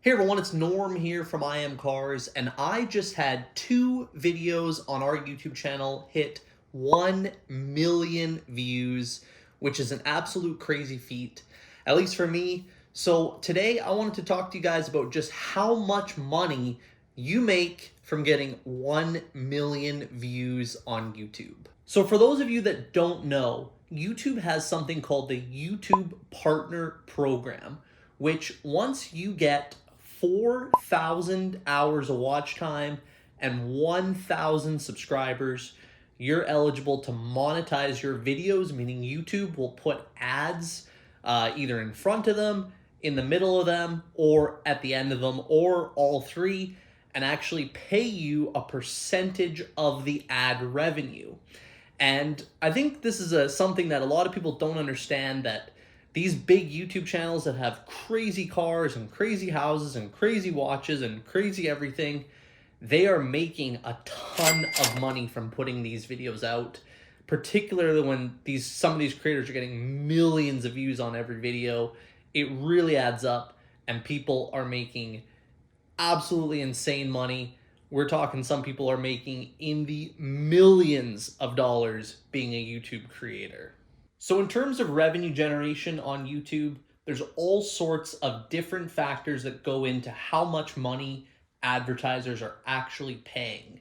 Hey everyone, it's Norm here from IMCARS, and I just had 2 videos on our YouTube channel hit 1 million views, which is an absolute crazy feat, at least for me. So today I wanted to talk to you guys about just how much money you make from getting 1 million views on YouTube. So for those of you that don't know, YouTube has something called the YouTube Partner Program, which once you get 4,000 hours of watch time and 1,000 subscribers, you're eligible to monetize your videos, meaning YouTube will put ads either in front of them, in the middle of them, or at the end of them, or all three, and actually pay you a percentage of the ad revenue. And I think this is something that a lot of people don't understand, that these big YouTube channels that have crazy cars and crazy houses and crazy watches and crazy everything, they are making a ton of money from putting these videos out, particularly when some of these creators are getting millions of views on every video. It really adds up, and people are making absolutely insane money. We're talking some people are making in the millions of dollars being a YouTube creator. So in terms of revenue generation on YouTube, there's all sorts of different factors that go into how much money advertisers are actually paying.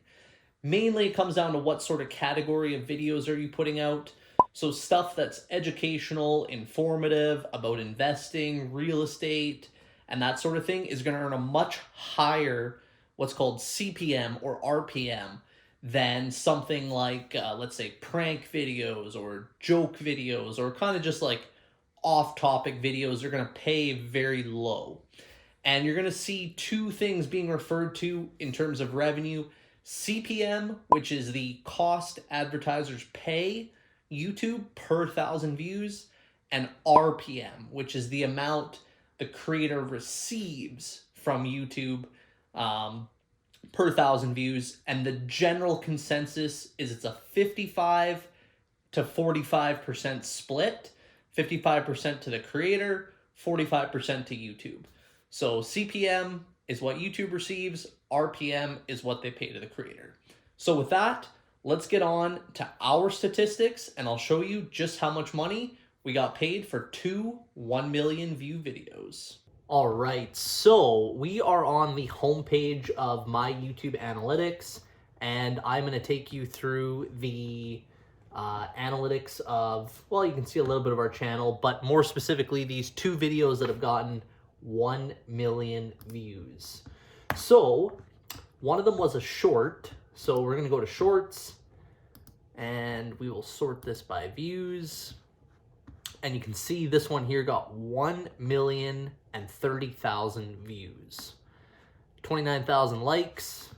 Mainly it comes down to what sort of category of videos are you putting out. So stuff that's educational, informative, about investing, real estate, and that sort of thing is going to earn a much higher what's called CPM or RPM than something like, let's say, prank videos or joke videos or kind of just like off-topic videos. Are going to pay very low. And you're going to see two things being referred to in terms of revenue. CPM, which is the cost advertisers pay YouTube per 1,000 views, and RPM, which is the amount the creator receives from YouTube per 1,000 views. And the general consensus is it's a 55 to 45% split, 55% to the creator, 45% to YouTube. So CPM is what YouTube receives, RPM is what they pay to the creator. So with that, let's get on to our statistics, and I'll show you just how much money we got paid for 2 1 million view videos. All right, so we are on the homepage of my YouTube analytics, and I'm going to take you through the analytics of, well, you can see a little bit of our channel, but more specifically, these 2 videos that have gotten 1 million views. So one of them was a short, so we're going to go to shorts, and we will sort this by views. And you can see this one here got 1,030,000 views, 29,000 likes,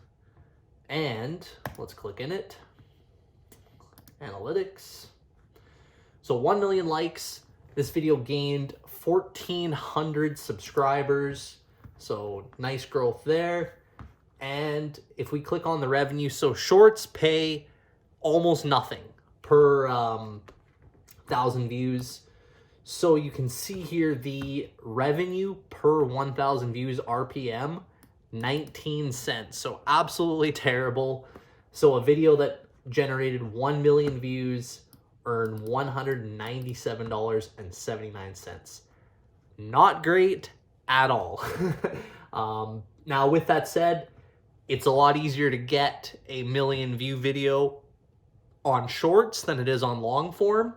and let's click in it. Analytics. So 1 million likes. This video gained 1,400 subscribers. So nice growth there. And if we click on the revenue, so shorts pay almost nothing per 1,000 views. So you can see here the revenue per 1,000 views RPM, 19 cents. So absolutely terrible. So a video that generated 1 million views earned $197.79. Not great at all. Now with that said, it's a lot easier to get a 1 million view video on shorts than it is on long form.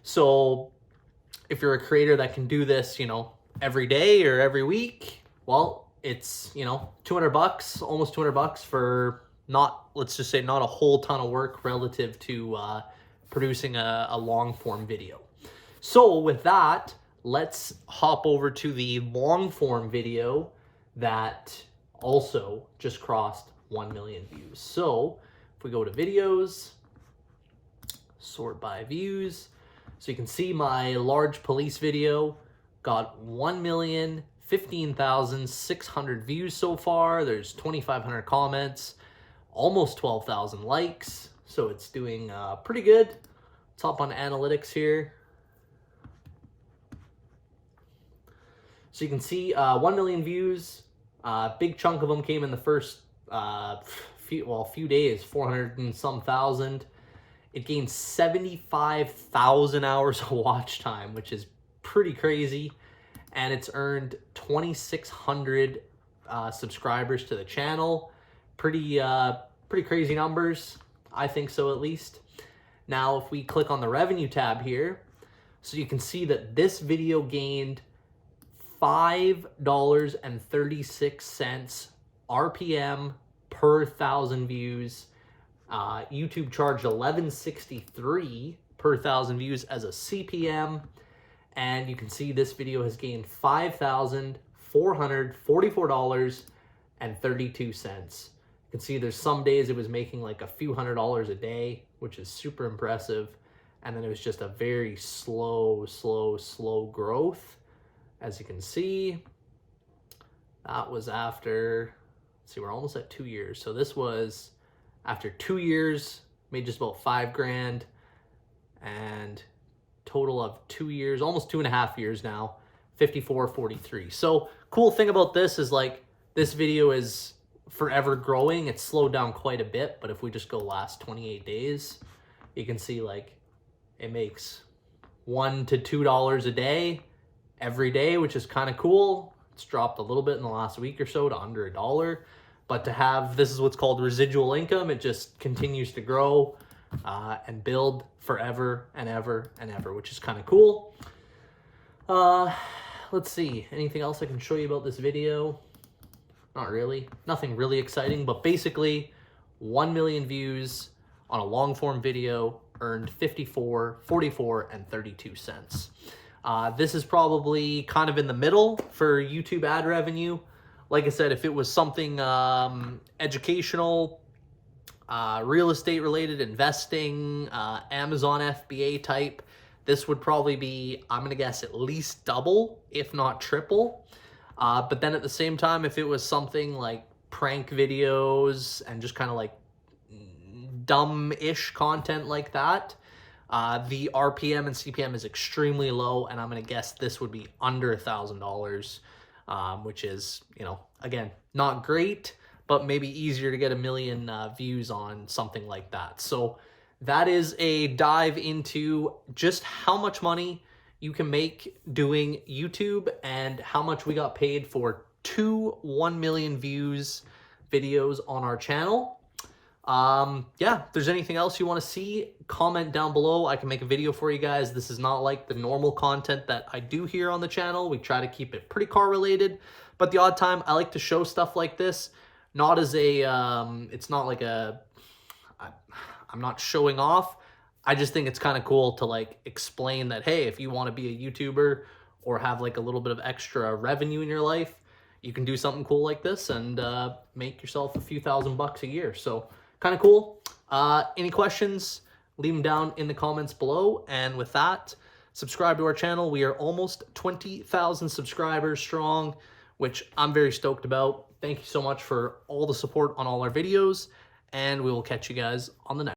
So if you're a creator that can do this, every day or every week, well, it's, $200, almost $200 for let's just say not a whole ton of work relative to producing a long form video. So with that, let's hop over to the long form video that also just crossed 1 million views. So if we go to videos, sort by views, so you can see my large police video got 1,015,600 views so far. There's 2,500 comments, almost 12,000 likes. So it's doing pretty good. Let's hop on analytics here. So you can see 1 million views, Big chunk of them came in the first few days, 400 and some thousand. It gained 75,000 hours of watch time, which is pretty crazy. And it's earned 2,600 subscribers to the channel. Pretty crazy numbers. I think so, at least. Now, if we click on the revenue tab here, so you can see that this video gained $5.36 RPM per 1,000 views. YouTube charged $11.63 per 1,000 views as a CPM. And you can see this video has gained $5,444.32. You can see there's some days it was making like a few $100s a day, which is super impressive. And then it was just a very slow growth. As you can see, that was after, let's see, we're almost at 2 years. So this was after 2 years, made just about $5,000, and total of 2 years, almost 2.5 years now, 54.43. So cool thing about this is like this video is forever growing. It's slowed down quite a bit, but if we just go last 28 days, you can see like it makes $1 to $2 a day every day, which is kind of cool. It's dropped a little bit in the last week or so to under $1. But to have, this is what's called residual income. It just continues to grow and build forever and ever and ever, which is kind of cool. Let's see, anything else I can show you about this video? Not really, nothing really exciting, but basically 1 million views on a long form video earned 54, 44, and 32 cents. This is probably kind of in the middle for YouTube ad revenue. Like I said, if it was something educational, real estate related, investing, Amazon FBA type, this would probably be, I'm going to guess, at least double, if not triple. But then at the same time, if it was something like prank videos and just kind of like dumb-ish content like that, the RPM and CPM is extremely low, and I'm going to guess this would be under $1,000, which is, you know, again, not great, but maybe easier to get 1 million views on something like that. So that is a dive into just how much money you can make doing YouTube and how much we got paid for 2 1 million views videos on our channel. Yeah, if there's anything else you want to see, comment down below. I can make a video for you guys. This is not like the normal content that I do here on the channel. We try to keep it pretty car related, but the odd time I like to show stuff like this, not as a, it's not like a, I'm not showing off. I just think it's kind of cool to like explain that, hey, if you want to be a YouTuber or have like a little bit of extra revenue in your life, you can do something cool like this and make yourself a few $1,000s a year. So kind of cool. Any questions, leave them down in the comments below. And with that, subscribe to our channel. We are almost 20,000 subscribers strong, which I'm very stoked about. Thank you so much for all the support on all our videos, and we will catch you guys on the next